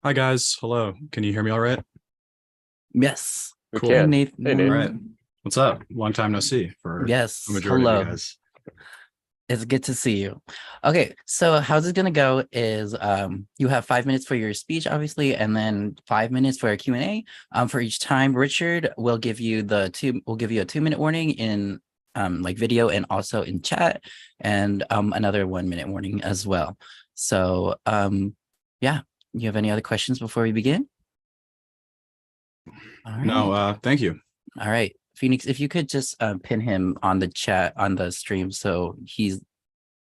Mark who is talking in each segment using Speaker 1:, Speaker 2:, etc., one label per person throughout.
Speaker 1: Hi guys, hello. Can you hear me all right?
Speaker 2: Yes.
Speaker 3: We
Speaker 1: Cool.
Speaker 2: Hi,
Speaker 3: can. Hey,
Speaker 1: All
Speaker 3: Nate.
Speaker 1: right.
Speaker 2: Nathan.
Speaker 1: What's up? Long time no see for a
Speaker 2: Yes.
Speaker 1: majority of you
Speaker 2: Hello.
Speaker 1: guys.
Speaker 2: It's good to see you. Okay, so how's it gonna go is you have 5 minutes for your speech, obviously, and then 5 minutes for a Q&A. For each time, Richard will give you a 2-minute warning in like video and also in chat, and another 1-minute warning as well. So yeah, you have any other questions before we begin? All
Speaker 1: No,
Speaker 2: right.
Speaker 1: thank you.
Speaker 2: All right, Phoenix, if you could just pin him on the chat on the stream, so he's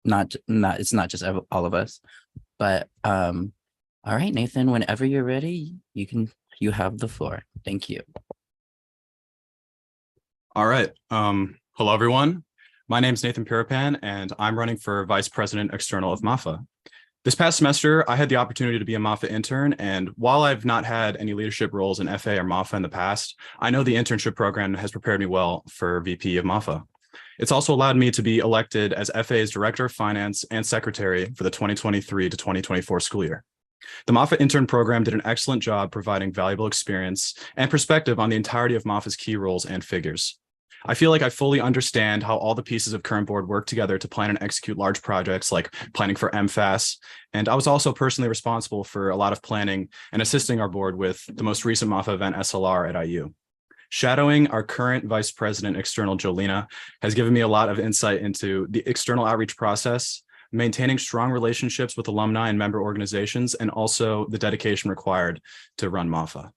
Speaker 2: not it's not just all of us. But all right, Nathan, whenever you're ready, you have the floor. Thank you.
Speaker 1: All right. Hello everyone. My name is Nathan Pirapan and I'm running for Vice President External of Mafa. This past semester, I had the opportunity to be a Mafa intern, and while I've not had any leadership roles in FA or Mafa in the past, I know the internship program has prepared me well for VP of Mafa. It's also allowed me to be elected as FA's Director of Finance and Secretary for the 2023 to 2024 school year. The Mafa intern program did an excellent job providing valuable experience and perspective on the entirety of Mafa's key roles and figures. I feel like I fully understand how all the pieces of current board work together to plan and execute large projects like planning for MFAS. And I was also personally responsible for a lot of planning and assisting our board with the most recent Mafa event SLR at IU. Shadowing our current Vice President External, Jolena, has given me a lot of insight into the external outreach process, maintaining strong relationships with alumni and member organizations, and also the dedication required to run Mafa.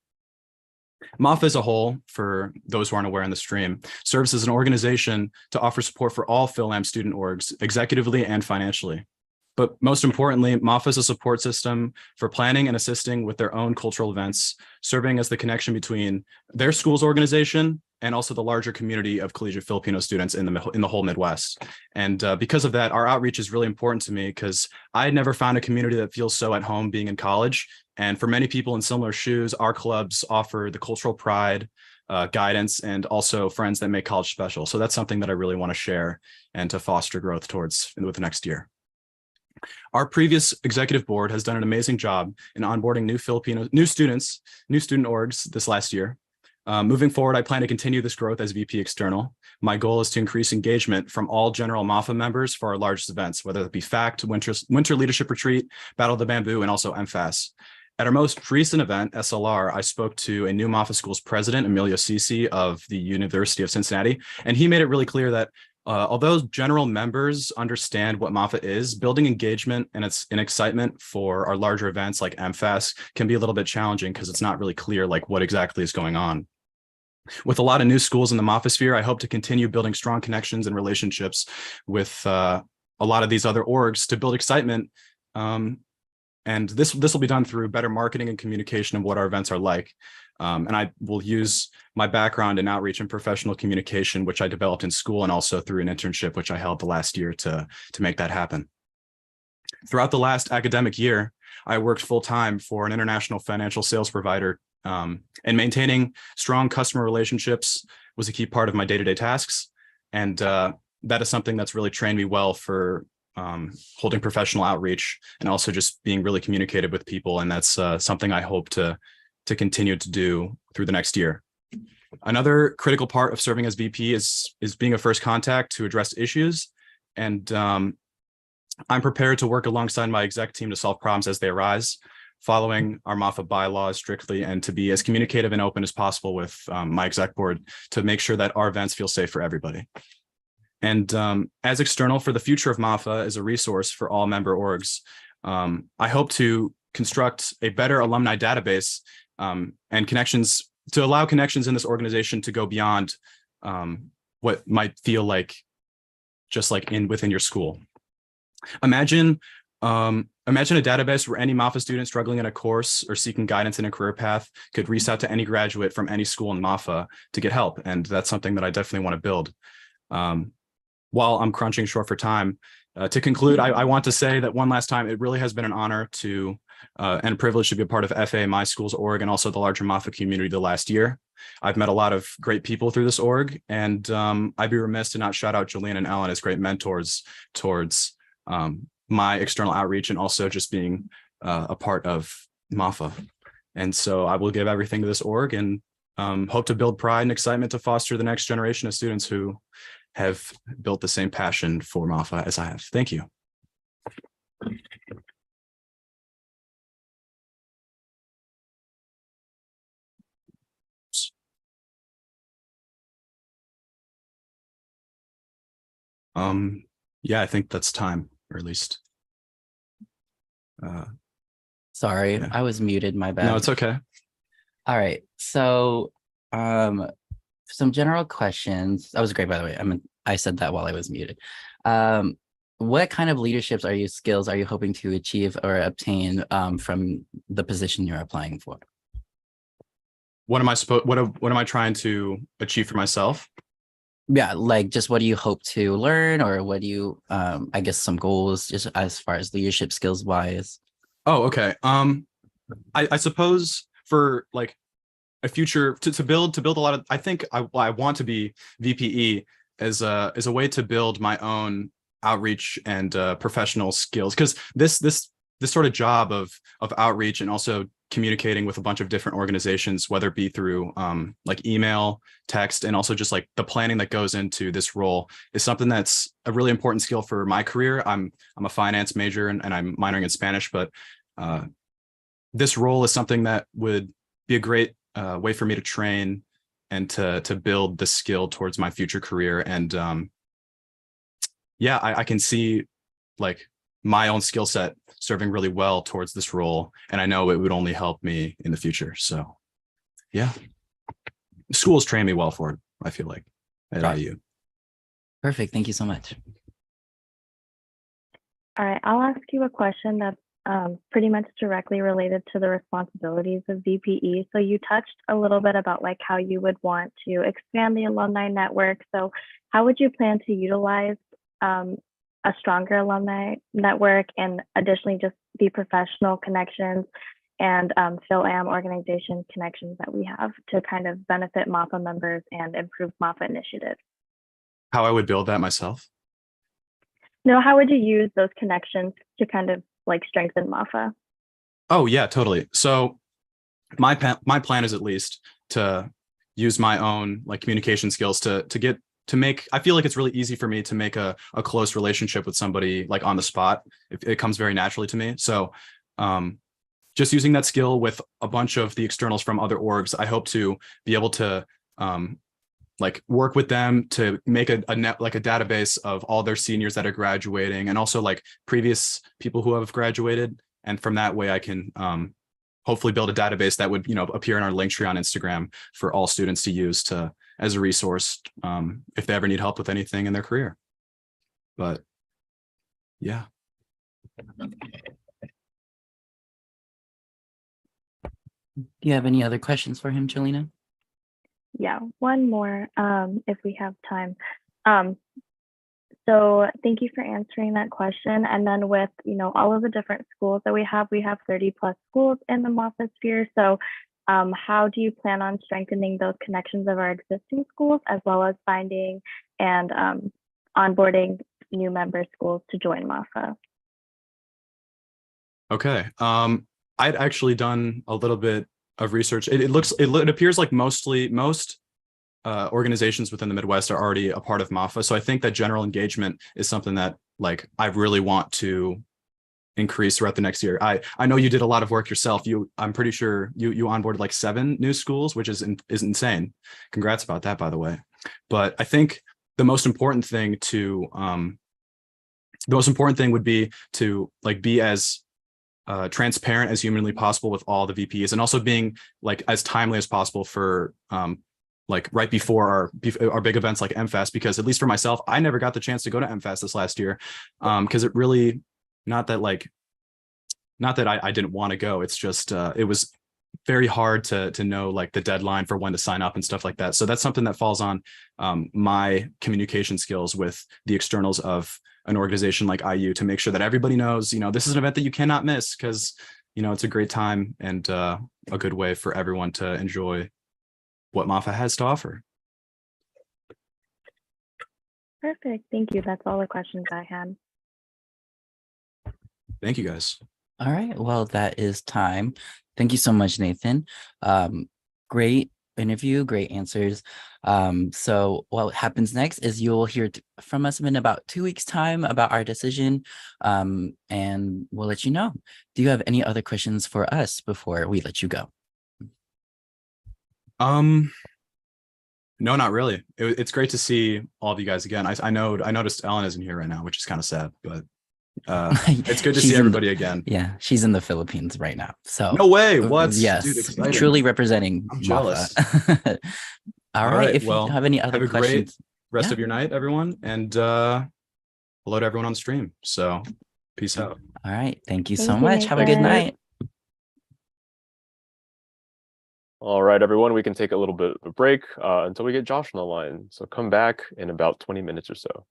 Speaker 1: Mafa as a whole, for those who aren't aware in the stream, serves as an organization to offer support for all PhilAm student orgs, executively and financially. But most importantly, Mafa is a support system for planning and assisting with their own cultural events, serving as the connection between their school's organization and also the larger community of collegiate Filipino students in the whole Midwest. And because of that, our outreach is really important to me because I had never found a community that feels so at home being in college. And for many people in similar shoes, our clubs offer the cultural pride, guidance, and also friends that make college special. So that's something that I really want to share and to foster growth towards with the next year. Our previous executive board has done an amazing job in onboarding new student orgs this last year. Moving forward, I plan to continue this growth as VP External. My goal is to increase engagement from all general Mafa members for our largest events, whether it be FACT, Winter Leadership Retreat, Battle of the Bamboo, and also MFAS. At our most recent event, SLR, I spoke to a new Mafa School's president, Emilio Sisi of the University of Cincinnati, and he made it really clear that although general members understand what Mafa is, building engagement and excitement for our larger events like MFAS can be a little bit challenging because it's not really clear like what exactly is going on. With a lot of new schools in the Mafa sphere, I hope to continue building strong connections and relationships with a lot of these other orgs to build excitement. And this will be done through better marketing and communication of what our events are like. And I will use my background in outreach and professional communication, which I developed in school and also through an internship, which I held the last year to make that happen. Throughout the last academic year, I worked full-time for an international financial sales provider, and maintaining strong customer relationships was a key part of my day-to-day tasks. And that is something that's really trained me well for holding professional outreach and also just being really communicative with people. And that's something I hope to continue to do through the next year. Another critical part of serving as VP is being a first contact to address issues. And I'm prepared to work alongside my exec team to solve problems as they arise, following our Mafa bylaws strictly, and to be as communicative and open as possible with my exec board to make sure that our events feel safe for everybody. And as external for the future of Mafa as a resource for all member orgs, I hope to construct a better alumni database and connections to allow connections in this organization to go beyond what might feel like just like within your school. Imagine a database where any Mafa student struggling in a course or seeking guidance in a career path could reach out to any graduate from any school in Mafa to get help. And that's something that I definitely want to build. While I'm crunching short for time, to conclude, I want to say that one last time, it really has been an honor to and a privilege to be a part of FA, my school's org, and also the larger Mafa community the last year. I've met a lot of great people through this org, and I'd be remiss to not shout out Jolene and Ellen as great mentors towards my external outreach and also just being a part of Mafa. And so I will give everything to this org and hope to build pride and excitement to foster the next generation of students who have built the same passion for Mafa as I have. Thank you. Yeah, I think that's time, or at least.
Speaker 2: Sorry,
Speaker 1: Yeah.
Speaker 2: I was muted, my bad.
Speaker 1: No, it's okay.
Speaker 2: All right. So, some general questions. That was great, by the way. I said that while I was muted. What kind of leaderships skills are you hoping to achieve or obtain from the position you're applying for?
Speaker 1: What am I trying to achieve for myself?
Speaker 2: Yeah, like just what do you hope to learn, or what do you I guess some goals just as far as leadership skills wise?
Speaker 1: Oh, okay. I suppose for like a future to build a lot of, I think I want to be VPE as a way to build my own outreach and professional skills, because this sort of job of outreach and also communicating with a bunch of different organizations, whether it be through like email, text, and also just like the planning that goes into this role, is something that's a really important skill for my career. I'm a finance major and I'm minoring in Spanish, but this role is something that would be a great way for me to train and to build the skill towards my future career. And yeah, I can see like my own skill set serving really well towards this role, and I know it would only help me in the future. So yeah, schools train me well for it, I feel like, at
Speaker 2: Right.
Speaker 1: IU.
Speaker 2: Perfect. Thank you so much.
Speaker 3: All right, I'll ask you a question that's pretty much directly related to the responsibilities of VPE. So you touched a little bit about like how you would want to expand the alumni network. So how would you plan to utilize a stronger alumni network, and additionally just the professional connections and PhilAm organization connections that we have to kind of benefit Mafa members and improve Mafa initiatives?
Speaker 1: How I would build that myself?
Speaker 3: No, how would you use those connections to kind of like strengthen Mafa?
Speaker 1: Oh yeah, totally. So my plan is at least to use my own like communication skills to make, I feel like it's really easy for me to make a close relationship with somebody like on the spot. It comes very naturally to me. So just using that skill with a bunch of the externals from other orgs, I hope to be able to like work with them to make a net, like a database of all their seniors that are graduating, and also like previous people who have graduated. And from that way I can hopefully build a database that would, appear in our link tree on Instagram for all students to use as a resource if they ever need help with anything in their career. But yeah.
Speaker 2: Do you have any other questions for him, Jolina?
Speaker 3: Yeah, one more if we have time. So thank you for answering that question. And then with, all of the different schools that we have 30 plus schools in the Mafa sphere. So how do you plan on strengthening those connections of our existing schools, as well as finding and onboarding new member schools to join Mafa?
Speaker 1: Okay. I'd actually done a little bit of research. It appears like most organizations within the Midwest are already a part of Mafa. So I think that general engagement is something that like I really want to increase throughout the next year. I know you did a lot of work yourself. I'm pretty sure you onboarded like 7 new schools, which is insane. Congrats about that, by the way. But I think the most important thing would be to like be as transparent as humanly possible with all the VPs, and also being like as timely as possible for like right before our big events like MFest, because at least for myself, I never got the chance to go to MFest this last year because it really, not that I didn't want to go, it's just it was very hard to know like the deadline for when to sign up and stuff like that. So that's something that falls on my communication skills with the externals of an organization like IU, to make sure that everybody knows, this is an event that you cannot miss, because it's a great time and a good way for everyone to enjoy what Mafa has to offer.
Speaker 3: Perfect. Thank you. That's all the questions I had.
Speaker 1: Thank you, guys.
Speaker 2: All right. Well, that is time. Thank you so much, Nathan. Great interview, great answers. So what happens next is you'll hear from us in about 2 weeks' time about our decision, and we'll let you know. Do you have any other questions for us before we let you go?
Speaker 1: No, not really. It's great to see all of you guys again. I noticed Ellen isn't here right now, which is kind of sad, but it's good to see
Speaker 2: She's in the,
Speaker 1: everybody again.
Speaker 2: yeah, she's in the Philippines right now. So
Speaker 1: No way. What? Dude,
Speaker 2: yes,
Speaker 1: exciting.
Speaker 2: truly representing
Speaker 1: I'm
Speaker 2: Mafa.
Speaker 1: jealous.
Speaker 2: All
Speaker 1: All
Speaker 2: right.
Speaker 1: right.
Speaker 2: If you
Speaker 1: Well,
Speaker 2: have any other
Speaker 1: have a great
Speaker 2: questions,
Speaker 1: rest
Speaker 2: yeah.
Speaker 1: of your night, everyone. And hello to everyone on stream. So peace out.
Speaker 2: All right. Thank you so
Speaker 3: Thank you,
Speaker 2: much. Have a good
Speaker 3: Nathan.
Speaker 2: night.
Speaker 4: All right, everyone, we can take a little bit of a break until we get Josh on the line. So come back in about 20 minutes or so.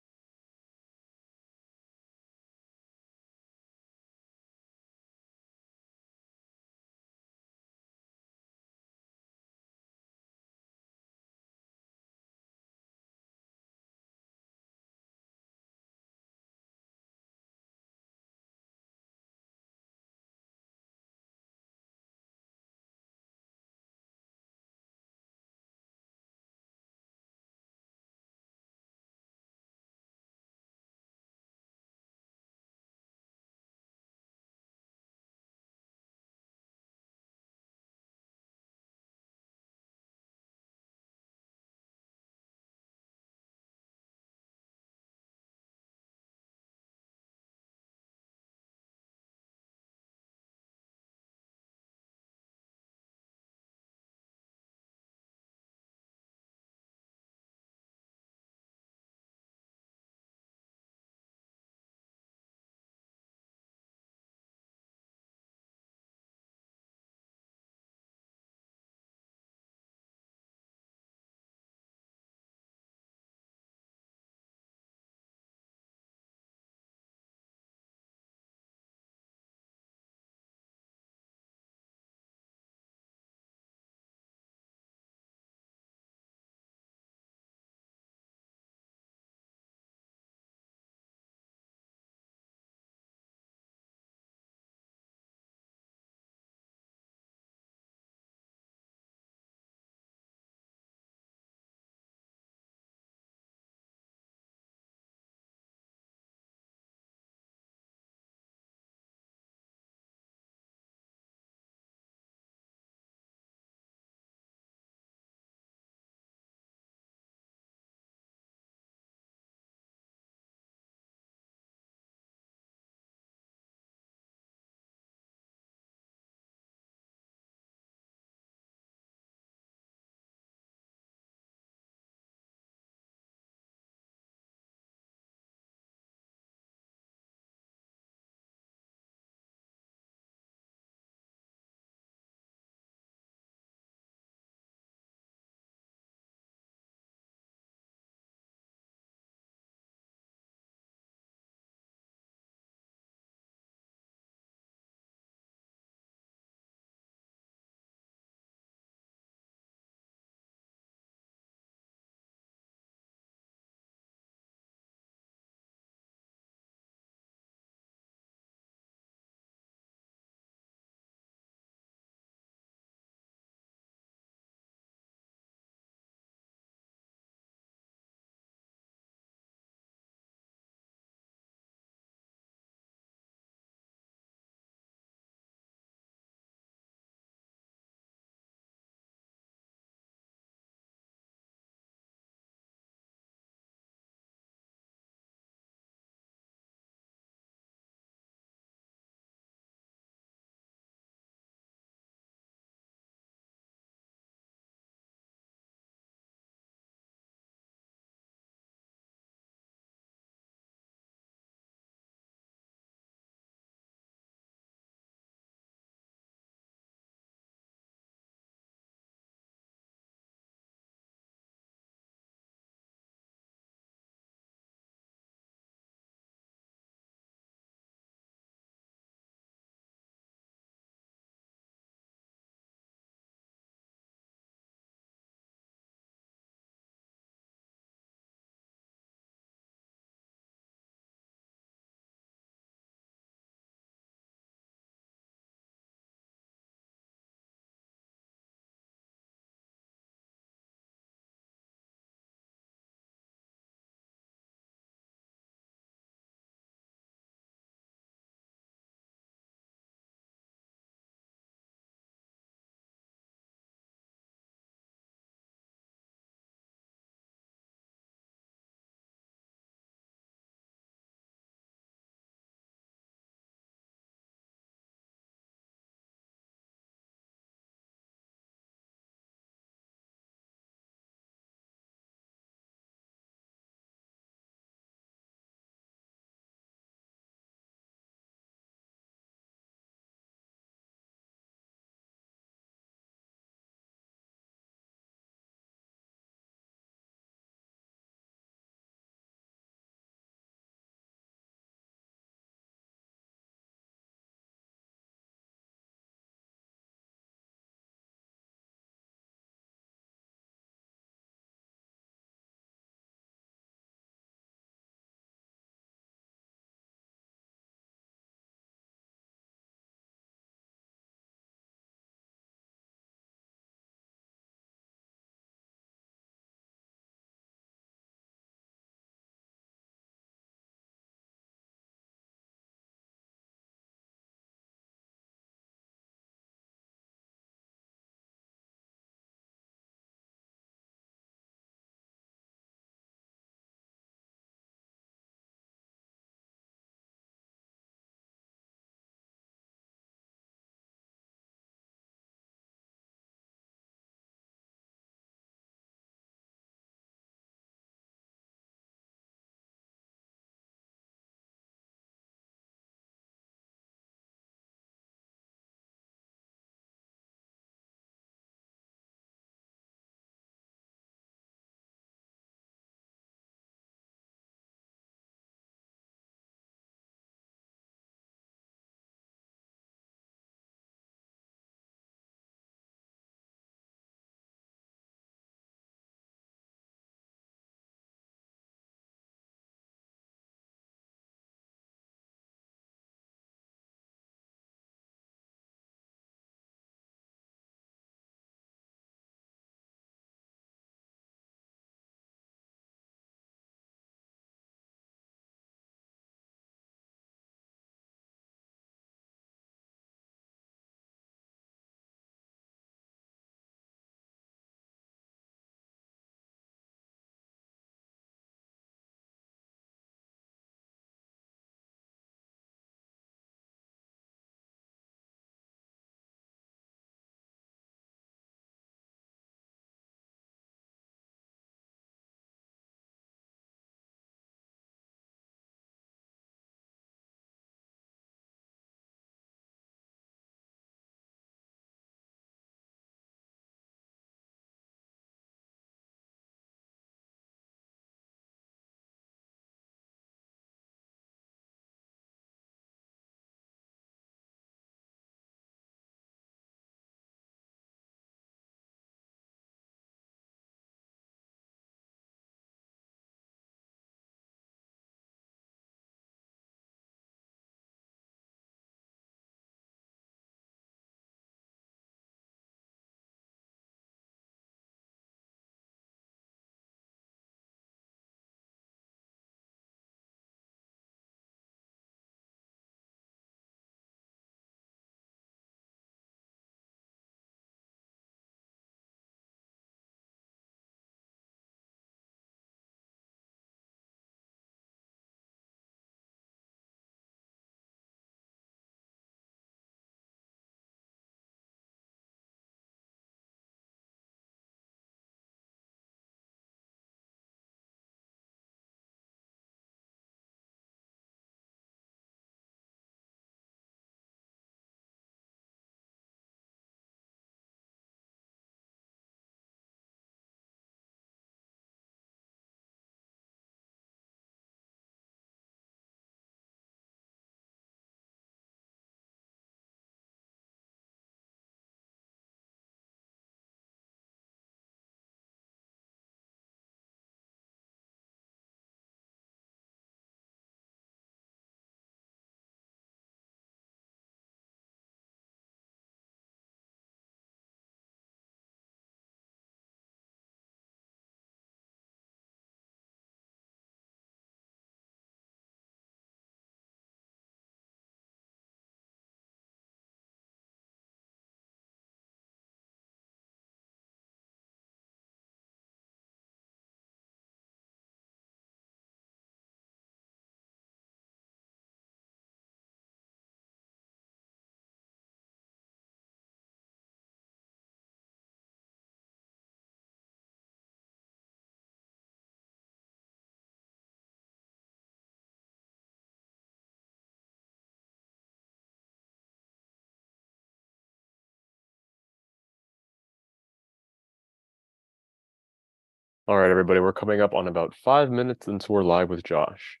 Speaker 4: All right, everybody, we're coming up on about 5 minutes until we're live with Josh.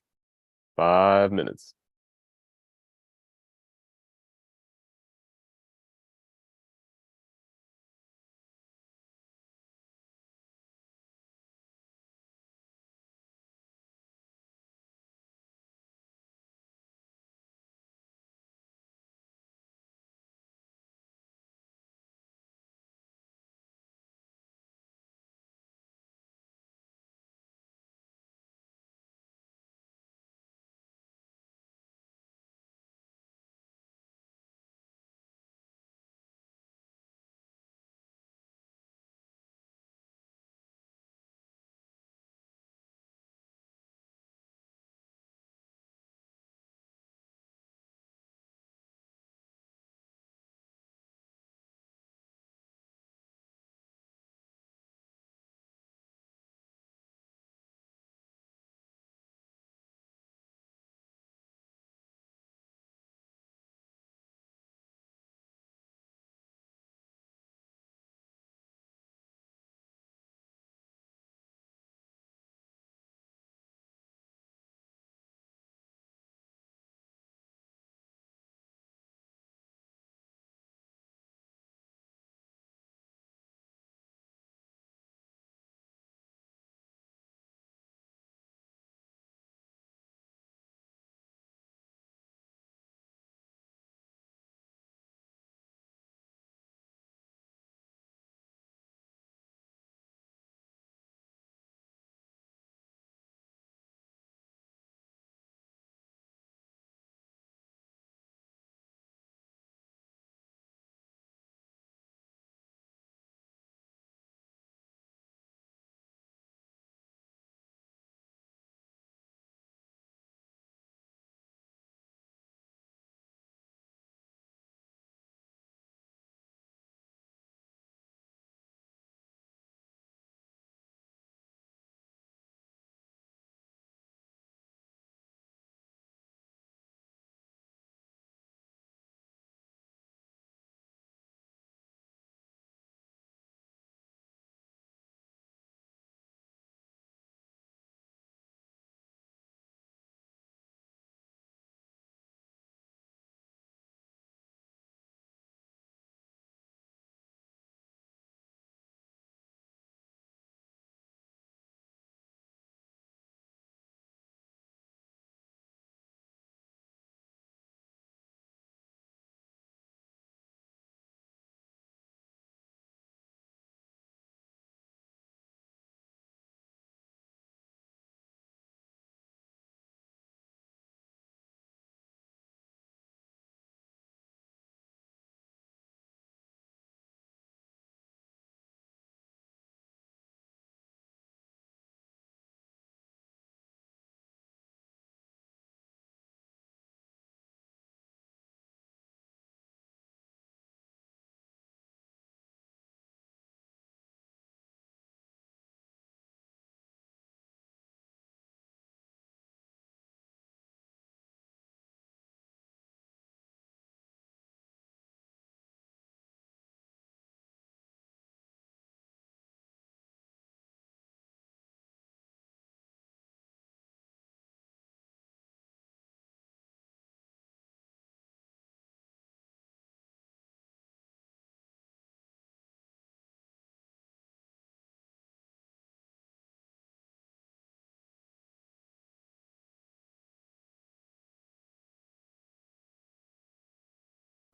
Speaker 4: 5 minutes.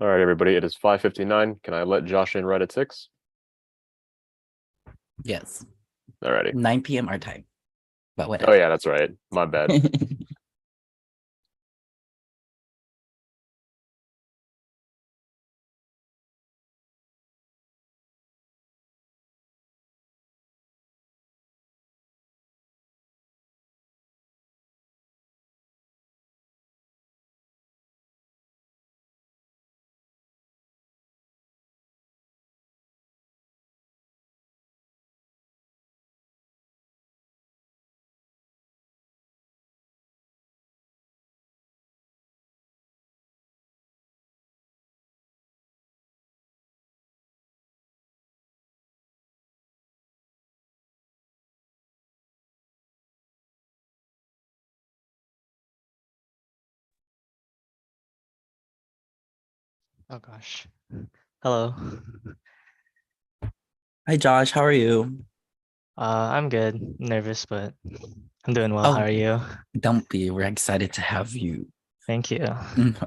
Speaker 4: All right, everybody, it is 5:59. Can I let Josh in right at 6?
Speaker 2: Yes.
Speaker 4: All righty.
Speaker 2: 9 p.m. our time. But
Speaker 4: Oh,
Speaker 2: whatever.
Speaker 4: yeah, that's right. My bad.
Speaker 5: Oh gosh. Hello.
Speaker 2: Hi, Josh. How are you?
Speaker 5: I'm good. Nervous, but I'm doing well. How
Speaker 2: Oh,
Speaker 5: are you?
Speaker 2: don't be. We're excited to have you.
Speaker 5: Thank you.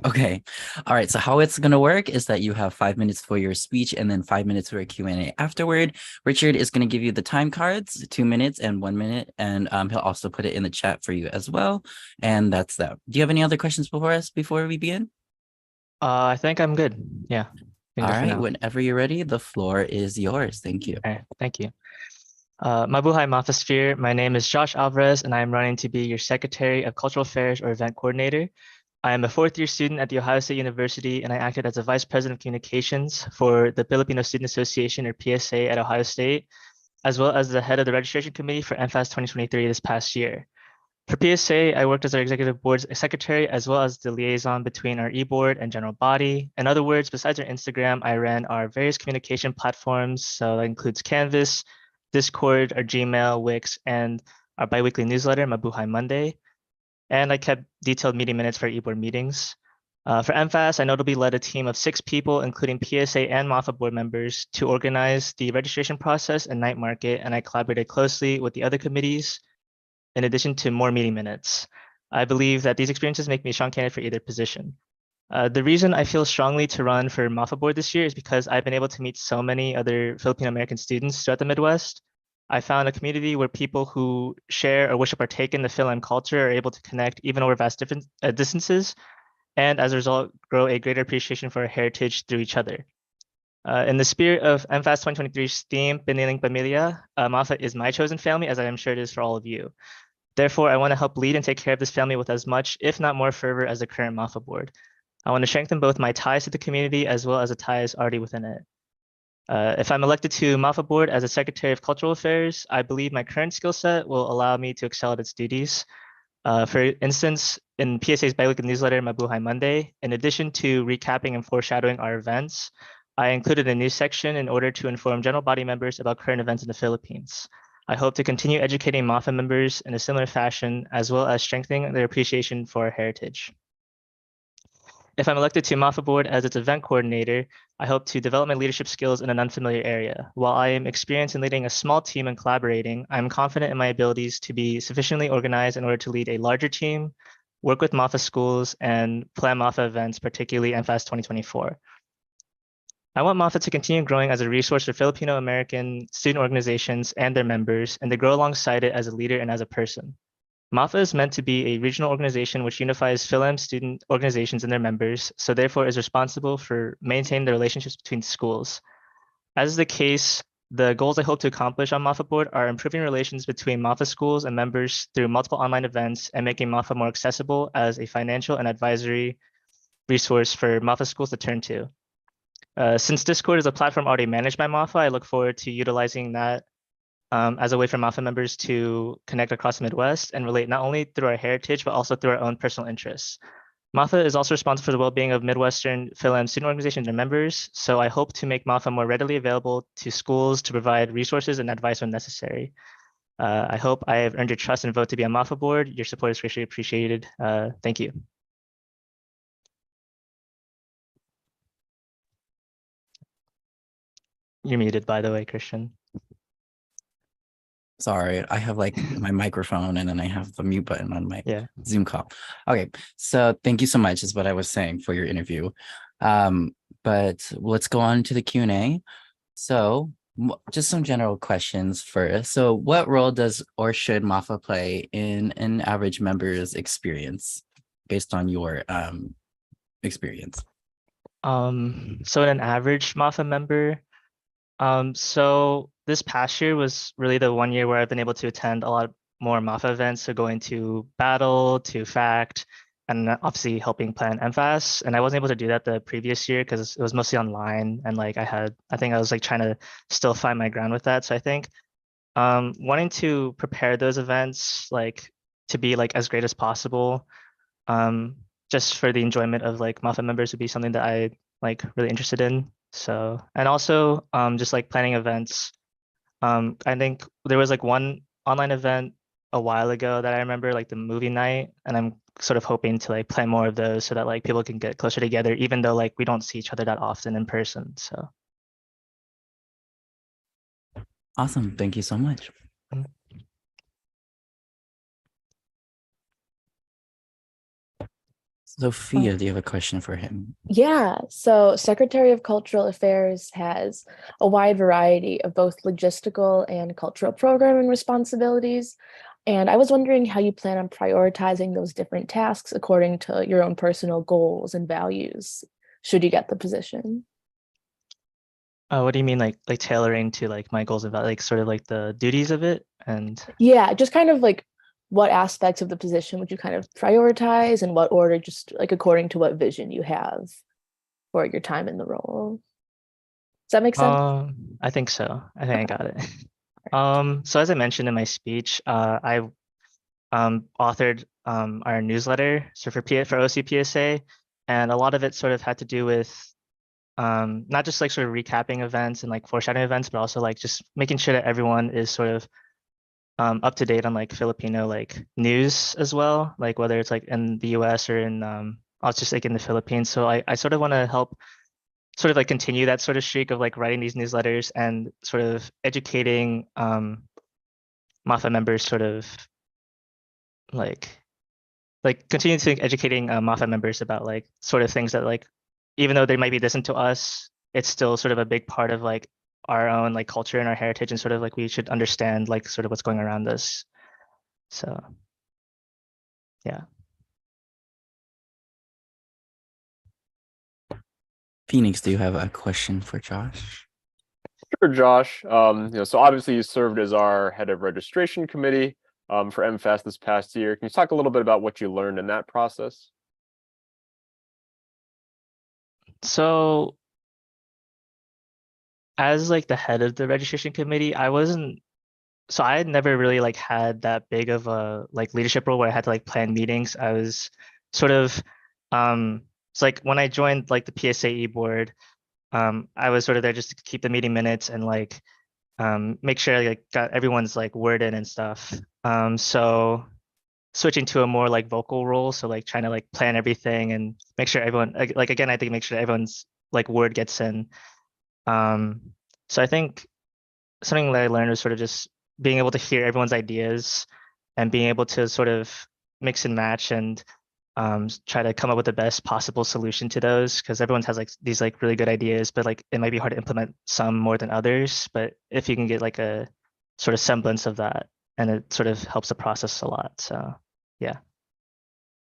Speaker 2: Okay. All right. So how it's going to work is that you have 5 minutes for your speech and then 5 minutes for a Q&A afterward. Richard is going to give you the time cards, 2 minutes and 1 minute, and he'll also put it in the chat for you as well. And that's that. Do you have any other questions before we begin?
Speaker 5: I think I'm good. Yeah.
Speaker 2: All
Speaker 5: Good for
Speaker 2: right.
Speaker 5: now.
Speaker 2: Whenever you're ready, the floor is yours. Thank you.
Speaker 5: All right. Thank you. Mabuhay Mafa Sphere. My name is Josh Alvarez, and I am running to be your Secretary of Cultural Affairs or Event Coordinator. I am a fourth-year student at The Ohio State University, and I acted as a Vice President of Communications for the Filipino Student Association, or PSA, at Ohio State, as well as the head of the registration committee for MFAS 2023 this past year. For PSA, I worked as our executive board's secretary, as well as the liaison between our e-board and general body. In other words, besides our Instagram, I ran our various communication platforms. So that includes Canvas, Discord, our Gmail, Wix, and our biweekly newsletter, Mabuhay Monday. And I kept detailed meeting minutes for e-board meetings. For MFAS, I notably led a team of 6 people, including PSA and Mafa board members, to organize the registration process and night market, and I collaborated closely with the other committees in addition to more meeting minutes. I believe that these experiences make me a strong candidate for either position. The reason I feel strongly to run for Mafa board this year is because I've been able to meet so many other Filipino American students throughout the Midwest. I found a community where people who share or wish to partake in the Phil-Am culture are able to connect even over vast distances, and as a result, grow a greater appreciation for our heritage through each other. In the spirit of MFAS 2023's theme, Piniling Pamilya, Mafa is my chosen family, as I am sure it is for all of you. Therefore, I want to help lead and take care of this family with as much, if not more fervor as the current Mafa board. I want to strengthen both my ties to the community as well as the ties already within it. If I'm elected to Mafa board as a Secretary of Cultural Affairs, I believe my current skill set will allow me to excel at its duties. For instance, in PSA's biweekly newsletter, Mabuhay Monday, in addition to recapping and foreshadowing our events, I included a news section in order to inform general body members about current events in the Philippines. I hope to continue educating Mafa members in a similar fashion, as well as strengthening their appreciation for our heritage. If I'm elected to Mafa board as its event coordinator, I hope to develop my leadership skills in an unfamiliar area. While I am experienced in leading a small team and collaborating, I'm confident in my abilities to be sufficiently organized in order to lead a larger team, work with Mafa schools, and plan Mafa events, particularly MFAS 2024. I want Mafa to continue growing as a resource for Filipino American student organizations and their members, and to grow alongside it as a leader and as a person. Mafa is meant to be a regional organization which unifies Phil-Am student organizations and their members, so therefore is responsible for maintaining the relationships between schools. As is the case, the goals I hope to accomplish on Mafa board are improving relations between Mafa schools and members through multiple online events and making Mafa more accessible as a financial and advisory resource for Mafa schools to turn to. Since Discord is a platform already managed by Mafa, I look forward to utilizing that as a way for Mafa members to connect across the Midwest and relate not only through our heritage, but also through our own personal interests. Mafa is also responsible for the well-being of Midwestern Phil-Am student organizations and members, so I hope to make Mafa more readily available to schools to provide resources and advice when necessary. I hope I have earned your trust and vote to be on Mafa board. Your support is greatly appreciated. Thank you. You're muted, by the way, Christian.
Speaker 2: Sorry, I have like my microphone and then I have the mute button on my
Speaker 5: Yeah.
Speaker 2: Zoom call. Okay, so thank you so much is what I was saying for your interview. But let's go on to the Q&A. So just some general questions first. So what role does or should Mafa play in an average member's experience based on your experience?
Speaker 5: So in an average Mafa member, so this past year was really the one year where I've been able to attend a lot more Mafa events. So going to Battle, to Fact, and obviously helping plan MFAS. And I wasn't able to do that the previous year because it was mostly online. And like I think I was like trying to still find my ground with that. So I think wanting to prepare those events like to be like as great as possible, just for the enjoyment of like Mafa members would be something that I like really interested in. So, and also just like planning events. I think there was like one online event a while ago that I remember, like the movie night, and I'm sort of hoping to like plan more of those so that like people can get closer together, even though like we don't see each other that often in person. So
Speaker 2: Awesome. Thank you so much.
Speaker 5: Mm.
Speaker 2: Sophia, do you have a question for him?
Speaker 6: Yeah, so Secretary of Cultural Affairs has a wide variety of both logistical and cultural programming responsibilities. And I was wondering how you plan on prioritizing those different tasks according to your own personal goals and values, should you get the position.
Speaker 5: What do you mean, like tailoring to like my goals about like sort of like the duties of it? And
Speaker 6: Yeah, just kind of like what aspects of the position would you kind of prioritize and what order, just like according to what vision you have for your time in the role. Does that make sense?
Speaker 5: I think so. I think I got it. So as I mentioned in my speech, I authored our newsletter, so for OCPSA, and a lot of it sort of had to do with not just like sort of recapping events and like foreshadowing events, but also like just making sure that everyone is sort of up to date on like Filipino like news as well, like whether it's like in the US or in I'll just like in the Philippines. So I sort of want to help sort of like continue that sort of streak of like writing these newsletters and sort of educating Mafa members sort of like continue to educating Mafa members about like sort of things that like even though they might be distant to us, it's still sort of a big part of like our own like culture and our heritage, and sort of like we should understand like sort of what's going around us. So yeah.
Speaker 2: Phoenix, do you have a question for Josh?
Speaker 4: Sure, Josh. So obviously you served as our head of registration committee for MFAS this past year. Can you talk a little bit about what you learned in that process?
Speaker 5: So as like the head of the registration committee, I had never really like had that big of a like leadership role where I had to like plan meetings. I was sort of it's like when I joined like the PSAE board, I was sort of there just to keep the meeting minutes and like make sure I like got everyone's like word in and stuff. So switching to a more like vocal role, so like trying to like plan everything and make sure everyone like again, I think make sure everyone's like word gets in. So I think something that I learned was sort of just being able to hear everyone's ideas and being able to sort of mix and match and try to come up with the best possible solution to those, because everyone has like these like really good ideas, but like it might be hard to implement some more than others. But if you can get like a sort of semblance of that, and it sort of helps the process a lot. So yeah.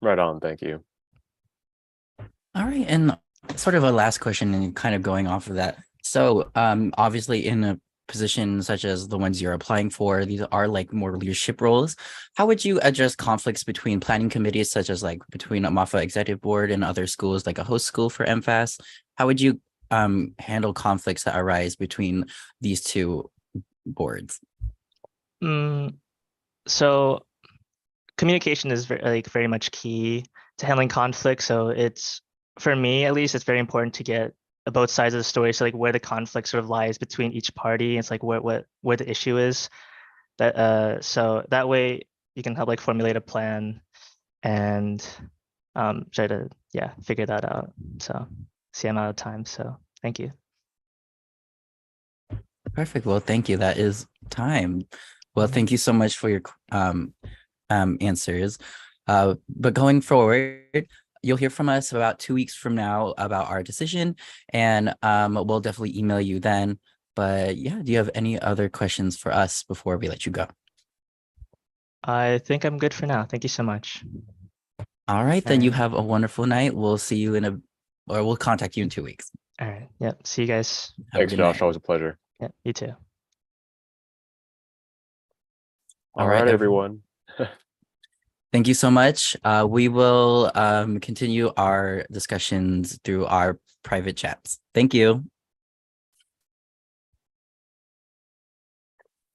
Speaker 4: Right on. Thank you.
Speaker 2: All right, and sort of a last question and kind of going off of that. So obviously in a position such as the ones you're applying for, these are like more leadership roles. How would you address conflicts between planning committees, such as like between a MAFA executive board and other schools, like a host school for MFAS? How would you handle conflicts that arise between these two boards?
Speaker 5: So communication is very much key to handling conflict. So it's, for me at least, it's very important to get both sides of the story. So like where the conflict sort of lies between each party. It's like where the issue is. That so that way you can help like formulate a plan and try to figure that out. So see, I'm out of time. So thank you.
Speaker 2: Perfect. Well, thank you. That is time. Well, thank you so much for your answers. But going forward, you'll hear from us about 2 weeks from now about our decision, and we'll definitely email you then. But yeah, do you have any other questions for us before we let you go?
Speaker 5: I think I'm good for now. Thank you so much.
Speaker 2: All right, then
Speaker 5: All
Speaker 2: you
Speaker 5: right.
Speaker 2: have a wonderful night. We'll see you or we'll contact you in 2 weeks.
Speaker 5: All right. Yep. See you guys.
Speaker 2: Have a
Speaker 4: Thanks,
Speaker 2: good
Speaker 4: Josh.
Speaker 2: night.
Speaker 4: Always a pleasure.
Speaker 5: Yeah. You too.
Speaker 2: All
Speaker 4: All
Speaker 2: right,
Speaker 4: right, everyone.
Speaker 2: Thank you so much. We will continue our discussions through our private chats. Thank you.